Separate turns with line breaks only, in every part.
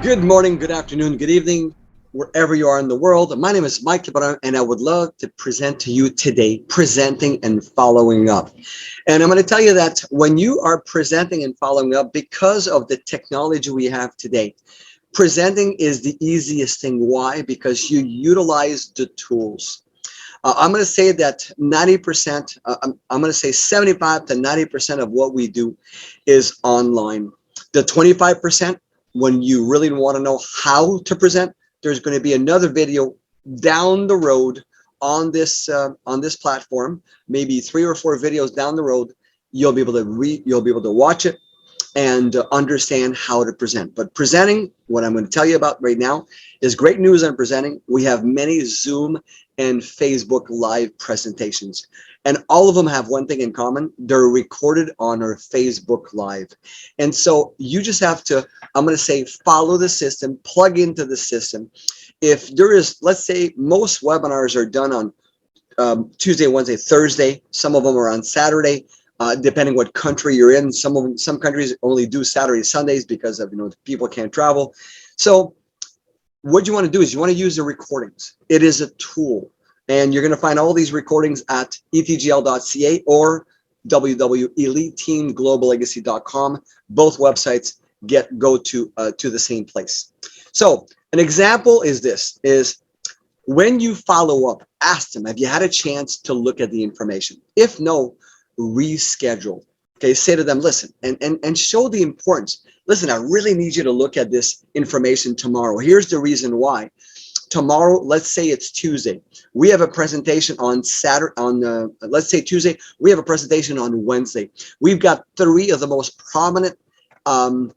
Good morning, good afternoon, good evening, wherever you are in the world. My name is Mike Cabral, and I would love to present to you today presenting and following up. And I'm going to tell you that when you are presenting and following up, because of the technology we have today, presenting is the easiest thing. Why? Because you utilize the tools. I'm going to say that 90%, I'm going to say 75 to 90% of what we do is online. The 25%, when you really want to know how to present, there's going to be another video down the road on this platform, maybe 3 or 4 videos down the road. You'll be able to watch it and understand how to present. But presenting, what I'm going to tell you about right now, is great news on presenting. We have many Zoom and Facebook live presentations, and all of them have one thing in common: they're recorded on our Facebook live. And so you just have to, I'm going to say, follow the system, plug into the system. If there is, let's say, most webinars are done on Tuesday, Wednesday, Thursday. Some of them are on Saturday, depending what country you're in. Some countries only do Saturday, Sundays because of people can't travel. So what you want to do is you want to use the recordings. It is a tool, and you're going to find all these recordings at etgl.ca or www.eliteteamgloballegacy.com. Both websites go to the same place. So an example is this: is when you follow up, ask them, have you had a chance to look at the information? If no, reschedule. Okay, say to them, listen, and show the importance. Listen, I really need you to look at this information tomorrow. Here's the reason why. Tomorrow, let's say it's Tuesday. We have a presentation on Saturday. Let's say Tuesday, we have a presentation on Wednesday. We've got 3 of the most prominent um,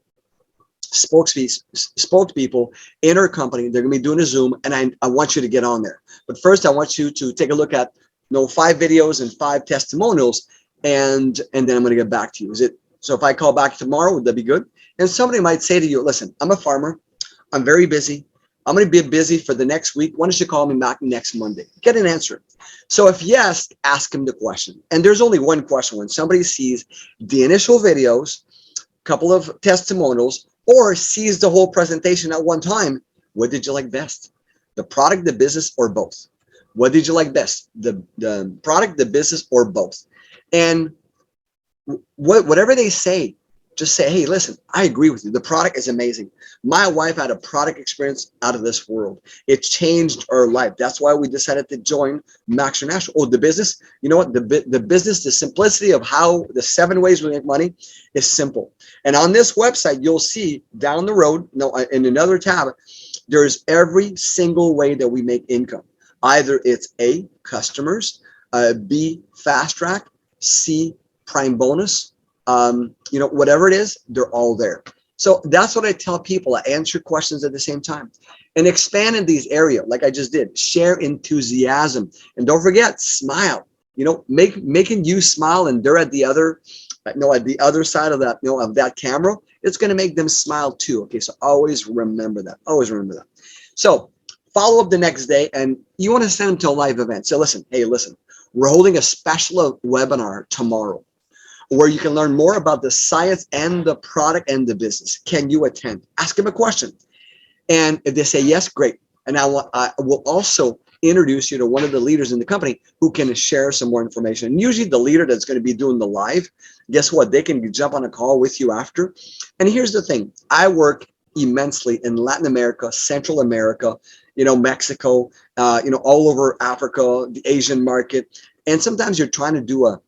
spokespeople in our company. They're going to be doing a Zoom, and I want you to get on there. But first, I want you to take a look at 5 videos and 5 testimonials, and then I'm going to get back to you. Is it so? If I call back tomorrow, would that be good? And somebody might say to you, "Listen, I'm a farmer. I'm very busy. I'm going to be busy for the next week. Why don't you call me back next Monday?" Get an answer. So if yes, ask him the question. And there's only one question. When somebody sees the initial videos, couple of testimonials, or sees the whole presentation at one time, what did you like best? The product, the business, or both? What did you like best? The product, the business, or both? And whatever they say, just say, hey, listen, I agree with you. The product is amazing. My wife had a product experience out of this world. It changed her life. That's why we decided to join Max International. Oh, the business, you know what? The business, the simplicity of how the 7 ways we make money is simple. And on this website, you'll see down the road, in another tab, there's every single way that we make income. Either it's A, customers, B, fast track, C, prime bonus, whatever it is, they're all there. So that's what I tell people. I answer questions at the same time and expand in these areas like I just did. Share enthusiasm, and don't forget, smile. Making you smile, and they're at the other, at the other side of that, of that camera. It's going to make them smile too. Okay, so always remember that. Always remember that. So follow up the next day, and you want to send them to a live event. So listen, hey, listen, we're holding a special webinar tomorrow where you can learn more about the science and the product and the business. Can you attend? Ask them a question. And if they say yes, great. And I will also introduce you to one of the leaders in the company who can share some more information. And usually the leader that's going to be doing the live, guess what? They can jump on a call with you after. And here's the thing. I work immensely in Latin America, Central America, Mexico, all over Africa, the Asian market. And sometimes you're trying to do a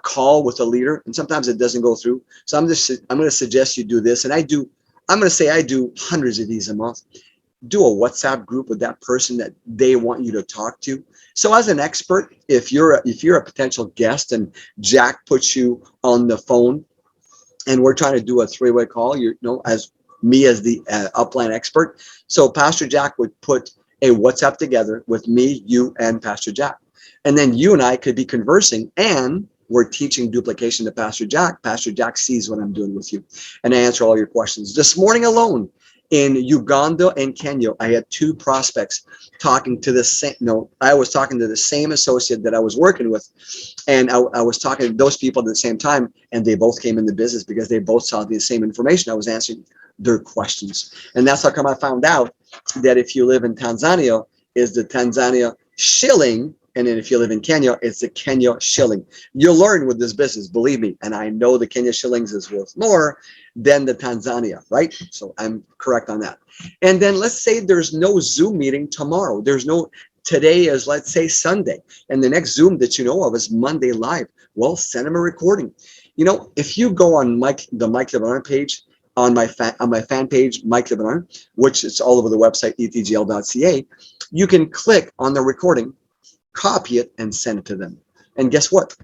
call with a leader, and sometimes it doesn't go through. So I'm going to suggest you do this. And I'm going to say I do hundreds of these a month. Do a WhatsApp group with that person that they want you to talk to. So as an expert, if you're a potential guest and Jack puts you on the phone and we're trying to do a 3-way call, as me as the upline expert. So Pastor Jack would put a WhatsApp together with me, you, and Pastor Jack. And then you and I could be conversing, and we're teaching duplication to Pastor Jack. Pastor Jack sees what I'm doing with you, and I answer all your questions. This morning alone in Uganda and Kenya, I had 2 prospects talking to the same. No, I was talking to the same associate that I was working with, and I was talking to those people at the same time, and they both came in the business because they both saw the same information I was answering. their questions. And that's how come I found out that if you live in Tanzania, is the Tanzania shilling, and then if you live in Kenya, it's the Kenya shilling. You'll learn with this business, believe me. And I know the Kenya shillings is worth more than the Tanzania, right? So I'm correct on that. And then let's say there's no Zoom meeting tomorrow. There's no, today is, let's say, Sunday, and the next Zoom that you know of is Monday live. Well, send them a recording. You know, if you go on the Mike LeBaron page, on my fan page, Mike LeBaron, which is all over the website, etgl.ca, you can click on the recording, copy it, and send it to them. And guess what?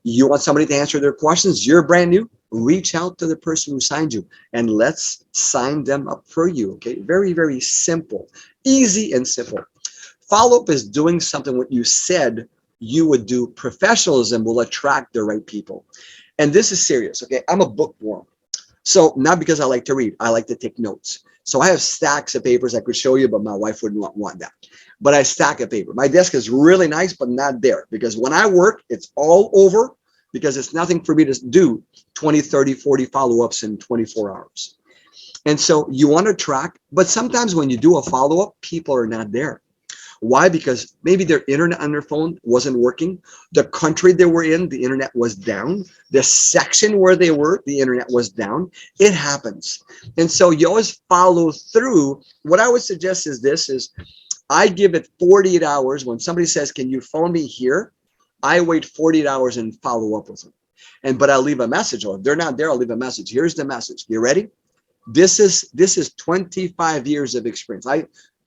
You want somebody to answer their questions, you're brand new, reach out to the person who signed you and let's sign them up for you. Okay, very, very simple, easy and simple. Follow-up is doing something what you said you would do. Professionalism will attract the right people. And this is serious, okay? I'm a bookworm. So not because I like to read, I like to take notes. So I have stacks of papers I could show you, but my wife wouldn't want that. But I stack a paper. My desk is really nice, but not there, because when I work, it's all over, because it's nothing for me to do 20, 30, 40 follow-ups in 24 hours. And so you want to track, but sometimes when you do a follow-up, people are not there. Why? Because maybe their internet on their phone wasn't working. The country they were in, the internet was down. The section where they were, the internet was down. It happens. And so you always follow through. What I would suggest is this is, I give it 48 hours. When somebody says, can you phone me here? I wait 48 hours and follow up with them. But I'll leave a message, or if they're not there, I'll leave a message. Here's the message. You ready? This is 25 years of experience.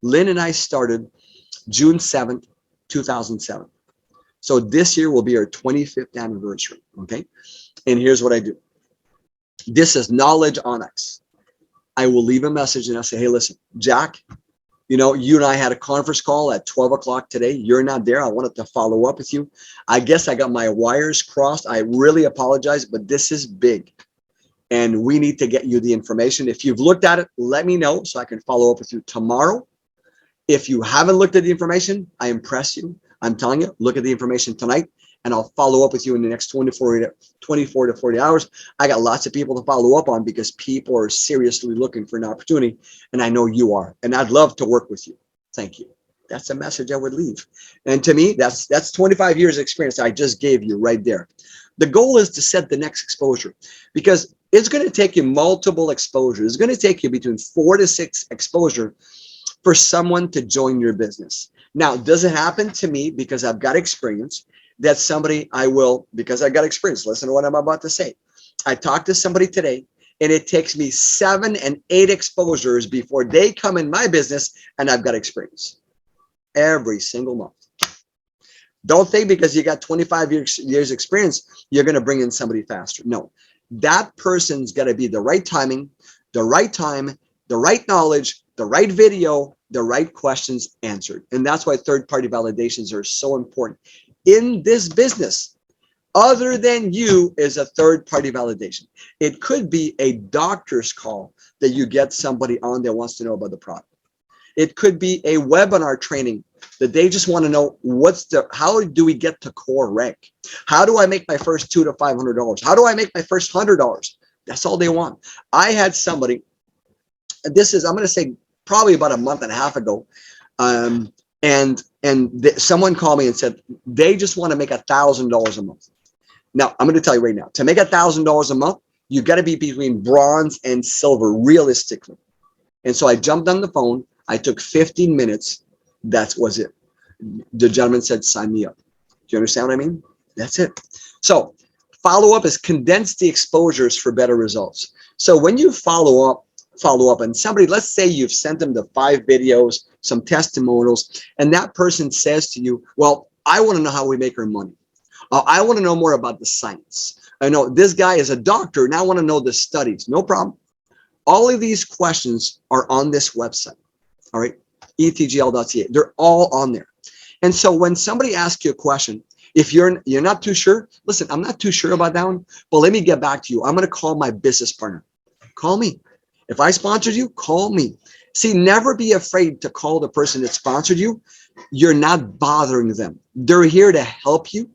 Lynn and I started June 7th, 2007. So this year will be our 25th anniversary, okay? And here's what I do. This is Knowledge Onyx. I will leave a message and I'll say, hey, listen, Jack, you know, you and I had a conference call at 12 o'clock today. You're not there. I wanted to follow up with you. I guess I got my wires crossed. I really apologize, but this is big. And we need to get you the information. If you've looked at it, let me know so I can follow up with you tomorrow. If you haven't looked at the information, I impress you. I'm telling you, look at the information tonight, and I'll follow up with you in the next 24 to 40 hours. I got lots of people to follow up on because people are seriously looking for an opportunity, and I know you are, and I'd love to work with you. Thank you. That's a message I would leave. And to me, that's 25 years of experience I just gave you right there. The goal is to set the next exposure, because it's going to take you multiple exposures. It's going to take you between 4 to 6 exposure for someone to join your business. Now, does it happen to me because I've got experience that somebody because I got experience, listen to what I'm about to say. I talked to somebody today and it takes me 7 and 8 exposures before they come in my business and I've got experience every single month. Don't think because you got 25 years experience, you're going to bring in somebody faster. No, that person's got to be the right timing, the right time, the right knowledge, the right video, the right questions answered. And that's why third-party validations are so important in this business. Other than you is a third-party validation. It could be a doctor's call that you get somebody on that wants to know about the product. It could be a webinar training that they just want to know how do we get to core rank? How do I make my first $200 to $500? How do I make my first $100? That's all they want. I had somebody, I'm going to say probably about a month and a half ago, someone called me and said they just want to make $1,000 a month. Now, I'm going to tell you right now, to make $1,000 a month, you got to be between bronze and silver, realistically. And so I jumped on the phone. I took 15 minutes. That was it. The gentleman said, sign me up. Do you understand what I mean? That's it. So follow-up is condense the exposures for better results. So when you follow up and somebody, let's say you've sent them the 5 videos, some testimonials, and that person says to you, well, I want to know how we make our money. I want to know more about the science. I know this guy is a doctor and I want to know the studies. No problem. All of these questions are on this website. All right, etgl.ca. They're all on there. And so when somebody asks you a question, if you're not too sure, listen, I'm not too sure about that one, but let me get back to you. I'm going to call my business partner. Call me. If I sponsored you, call me. See, never be afraid to call the person that sponsored you. You're not bothering them. They're here to help you,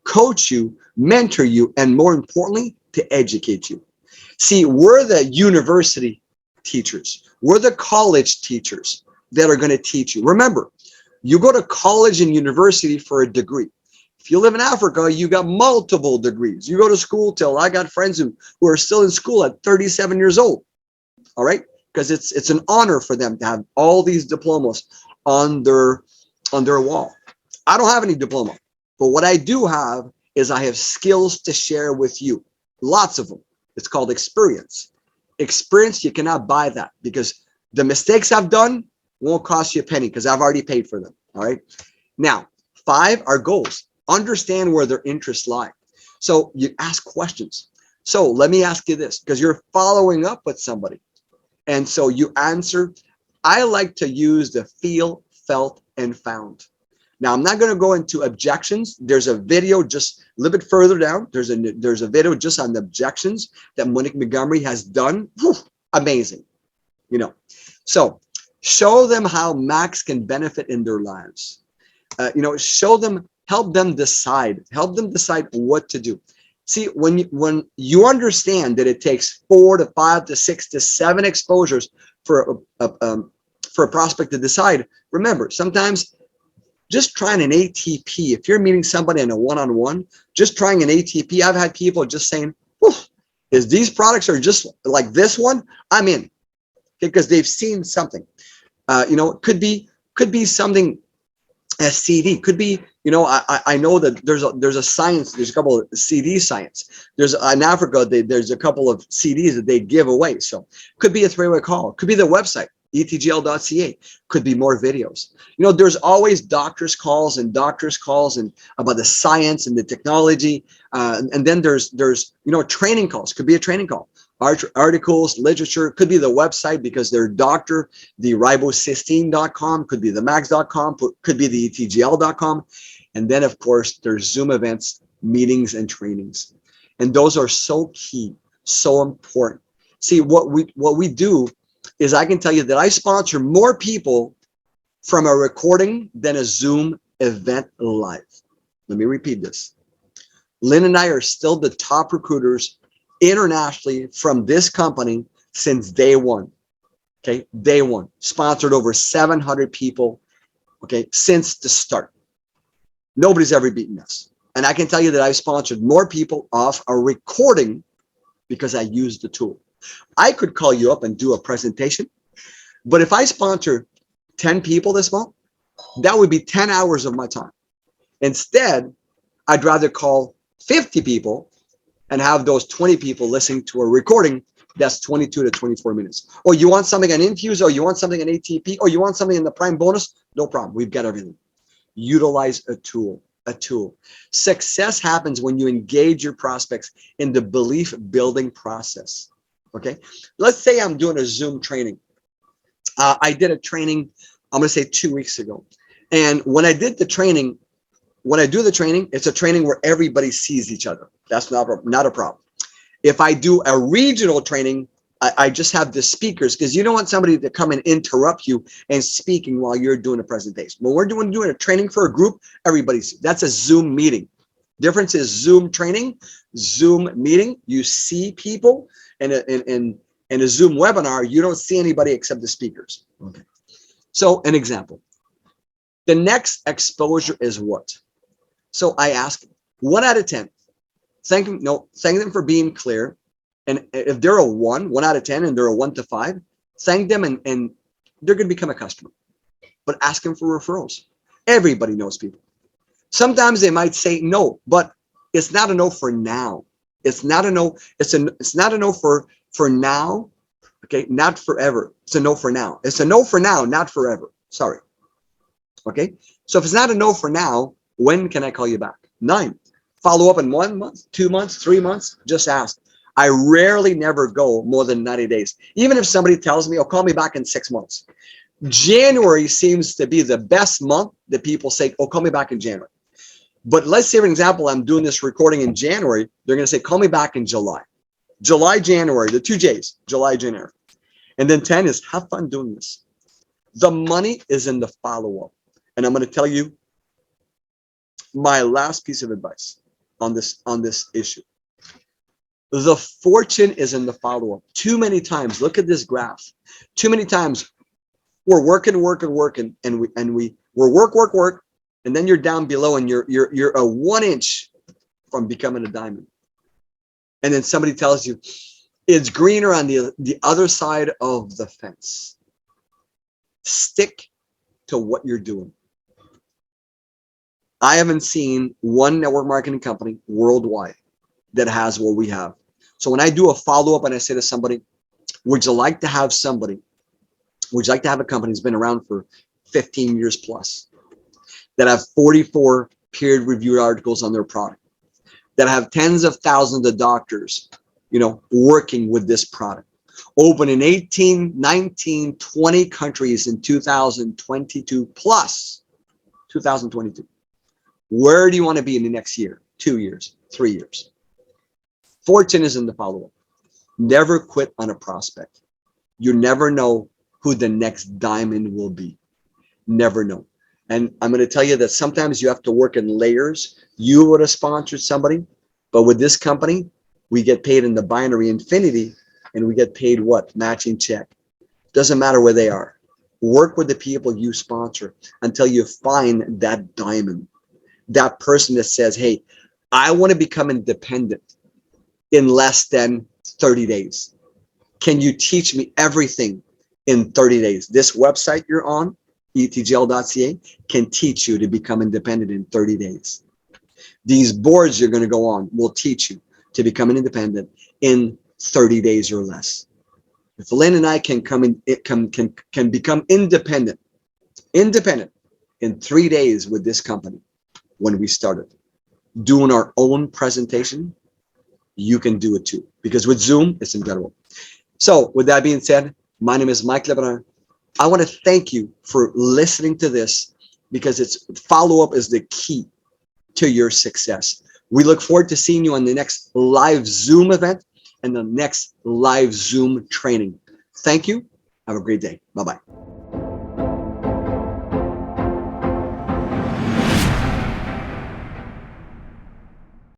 coach you, mentor you, and more importantly, to educate you. See, we're the university teachers. We're the college teachers that are going to teach you. Remember, you go to college and university for a degree. If you live in Africa, you got multiple degrees. You go to school till, I got friends who are still in school at 37 years old. All right, because it's an honor for them to have all these diplomas on their wall. I don't have any diploma, but what I do have is I have skills to share with you. Lots of them. It's called experience. Experience, you cannot buy that, because the mistakes I've done won't cost you a penny because I've already paid for them. All right. Now, 5 are goals. Understand where their interests lie. So you ask questions. So let me ask you this, because you're following up with somebody. And so you answer. I like to use the feel, felt, and found. Now, I'm not going to go into objections. There's a video just a little bit further down. There's a video just on the objections that Monique Montgomery has done. Whew, amazing. You know, so show them how Max can benefit in their lives. Show them, help them decide what to do. See, when you understand that it takes 4 to 5 to 6 to 7 exposures for a prospect to decide, remember, sometimes just trying an ATP, if you're meeting somebody in a one-on-one, just trying an ATP, I've had people just saying, is these products are just like this one, I'm in, because they've seen something. It could be something, a CD, could be, I know that there's a couple of CD science. There's in Africa, there's a couple of CDs that they give away. So could be a 3-way call, could be the website, etgl.ca, could be more videos. There's always doctors calls and about the science and the technology. And then there's training calls, could be a training call. Articles, literature, could be the website because they're doctor, the ribocystine.com, could be the max.com, could be the etgl.com. And then, of course, there's Zoom events, meetings, and trainings. And those are so key, so important. See, what we do is, I can tell you that I sponsor more people from a recording than a Zoom event live. Let me repeat this. Lynn and I are still the top recruiters internationally from this company since day one. Okay, day one. Sponsored over 700 people, okay, since the start. Nobody's ever beaten us. And I can tell you that I've sponsored more people off a recording because I used the tool. I could call you up and do a presentation, but if I sponsor 10 people this month, that would be 10 hours of my time. Instead, I'd rather call 50 people and have those 20 people listening to a recording that's 22 to 24 minutes. Or you want something on Infuse, or you want something on ATP, or you want something in the Prime bonus, no problem. We've got everything. Utilize a tool. Success happens when you engage your prospects in the belief building process. Okay. Let's say I'm doing a Zoom training. I did a training, I'm going to say 2 weeks ago. And when I do the training, it's a training where everybody sees each other. That's not a problem. If I do a regional training, I just have the speakers, because you don't want somebody to come and interrupt you and speaking while you're doing a presentation. When we're doing a training for a group, that's a Zoom meeting. Difference is Zoom training, Zoom meeting. You see people, and in a Zoom webinar, you don't see anybody except the speakers. Okay. So an example. The next exposure is what? So I ask 1 out of 10. Thank them for being clear. And if they're a 1 out of 10, and they're a 1 to 5, thank them, and they're going to become a customer. But ask them for referrals. Everybody knows people. Sometimes they might say no, but it's not a no for now. It's not a no. It's not a no for now. Okay, not forever. It's a no for now. It's a no for now, not forever. Sorry. Okay. So if it's not a no for now, when can I call you back? 9. Follow up in 1 month, 2 months, 3 months. Just ask. I rarely never go more than 90 days. Even if somebody tells me, "Oh, call me back in 6 months." January seems to be the best month that people say, "Oh, call me back in January." But let's say, for example, I'm doing this recording in January. They're going to say, "Call me back in July." July, January, the 2 J's, July, January. And then 10 is have fun doing this. The money is in the follow-up. And I'm going to tell you my last piece of advice on this issue. The fortune is in the follow-up. Too many times, look at this graph. Too many times we're working, and we're work, and then you're down below and you're a 1 inch from becoming a diamond. And then somebody tells you it's greener on the other side of the fence. Stick to what you're doing. I haven't seen one network marketing company worldwide that has what we have. So when I do a follow-up and I say to somebody, would you like to have somebody, would you like to have a company that's been around for 15 years plus, that have 44 peer-reviewed articles on their product, that have tens of thousands of doctors, working with this product, open in 18, 19, 20 countries in 2022 plus 2022. Where do you want to be in the next year, 2 years, 3 years? Fortune is in the follow-up. Never quit on a prospect. You never know who the next diamond will be. Never know. And I'm going to tell you that sometimes you have to work in layers. You would have sponsored somebody, but with this company, we get paid in the binary infinity, and we get paid what? Matching check. Doesn't matter where they are. Work with the people you sponsor until you find that diamond. That person that says, hey, I want to become independent in less than 30 days. Can you teach me everything in 30 days? This website you're on, etgl.ca, can teach you to become independent in 30 days. These boards you're going to go on will teach you to become an independent in 30 days or less. If Lynn and I can become independent in 3 days with this company, when we started doing our own presentation, you can do it too, because with Zoom, it's incredible. So with that being said, my name is Mike Lebrun. I want to thank you for listening to this, because follow-up is the key to your success. We look forward to seeing you on the next live Zoom event and the next live Zoom training. Thank you. Have a great day. Bye-bye.